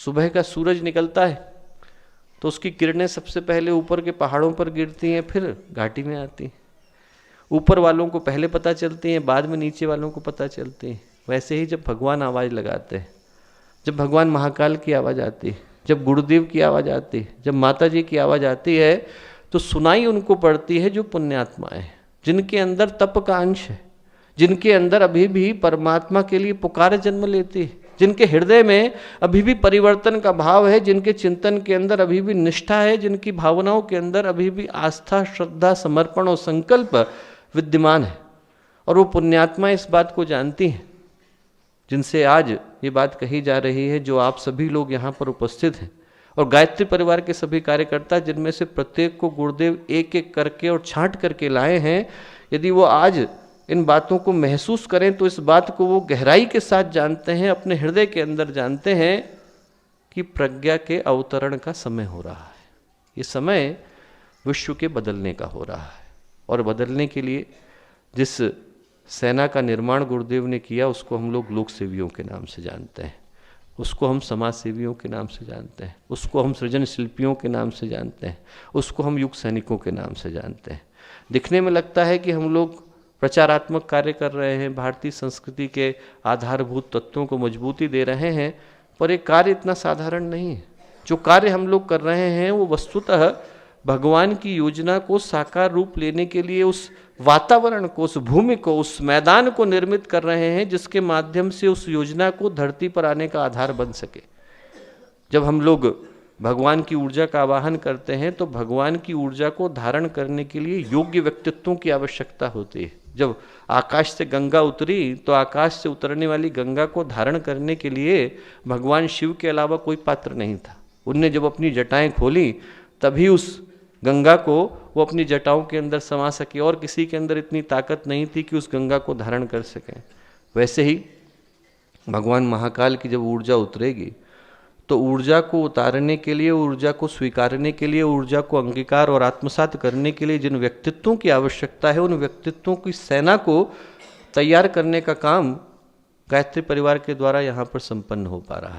सुबह का सूरज निकलता है तो उसकी किरणें सबसे पहले ऊपर के पहाड़ों पर गिरती हैं, फिर घाटी में आती हैं। ऊपर वालों को पहले पता चलती हैं, बाद में नीचे वालों को पता चलती हैं। वैसे ही जब भगवान आवाज़ लगाते हैं, जब भगवान महाकाल की आवाज़ आती है, जब गुरुदेव की आवाज़ आती है, जब माता जी की आवाज़ आती है, तो सुनाई उनको पड़ती है जो पुण्यात्माएं हैं, जिनके अंदर तप का अंश है, जिनके अंदर अभी भी परमात्मा के लिए पुकार जन्म लेती है, जिनके हृदय में अभी भी परिवर्तन का भाव है, जिनके चिंतन के अंदर अभी भी निष्ठा है, जिनकी भावनाओं के अंदर अभी भी आस्था, श्रद्धा, समर्पण और संकल्प विद्यमान है। और वो पुण्यात्मा इस बात को जानती हैं, जिनसे आज ये बात कही जा रही है, जो आप सभी लोग यहाँ पर उपस्थित हैं और गायत्री परिवार के सभी कार्यकर्ता, जिनमें से प्रत्येक को गुरुदेव एक एक करके और छांट करके लाए हैं। यदि वो आज इन बातों को महसूस करें तो इस बात को वो गहराई के साथ जानते हैं, अपने हृदय के अंदर जानते हैं कि प्रज्ञा के अवतरण का समय हो रहा है। ये समय विश्व के बदलने का हो रहा है, और बदलने के लिए जिस सेना का निर्माण गुरुदेव ने किया, उसको हम लोग लोक सेवियों के नाम से जानते हैं, उसको हम समाज सेवियों के नाम से जानते हैं, उसको हम सृजन शिल्पियों के नाम से जानते हैं, उसको हम युग सैनिकों के नाम से जानते हैं। दिखने में लगता है कि हम लोग प्रचारात्मक कार्य कर रहे हैं, भारतीय संस्कृति के आधारभूत तत्वों को मजबूती दे रहे हैं, पर एक कार्य इतना साधारण नहीं है। जो कार्य हम लोग कर रहे हैं वो वस्तुतः भगवान की योजना को साकार रूप लेने के लिए उस वातावरण को, उस भूमि को, उस मैदान को निर्मित कर रहे हैं, जिसके माध्यम से उस योजना को धरती पर आने का आधार बन सके। जब हम लोग भगवान की ऊर्जा का आवाहन करते हैं तो भगवान की ऊर्जा को धारण करने के लिए योग्य व्यक्तित्वों की आवश्यकता होती है। जब आकाश से गंगा उतरी तो आकाश से उतरने वाली गंगा को धारण करने के लिए भगवान शिव के अलावा कोई पात्र नहीं था। उनने जब अपनी जटाएं खोली तभी उस गंगा को वो अपनी जटाओं के अंदर समा सके, और किसी के अंदर इतनी ताकत नहीं थी कि उस गंगा को धारण कर सकें। वैसे ही भगवान महाकाल की जब ऊर्जा उतरेगी तो ऊर्जा को उतारने के लिए, ऊर्जा को स्वीकारने के लिए, ऊर्जा को अंगीकार और आत्मसात करने के लिए जिन व्यक्तित्वों की आवश्यकता है, उन व्यक्तित्वों की सेना को तैयार करने का काम गायत्री परिवार के द्वारा यहाँ पर संपन्न हो पा रहा है।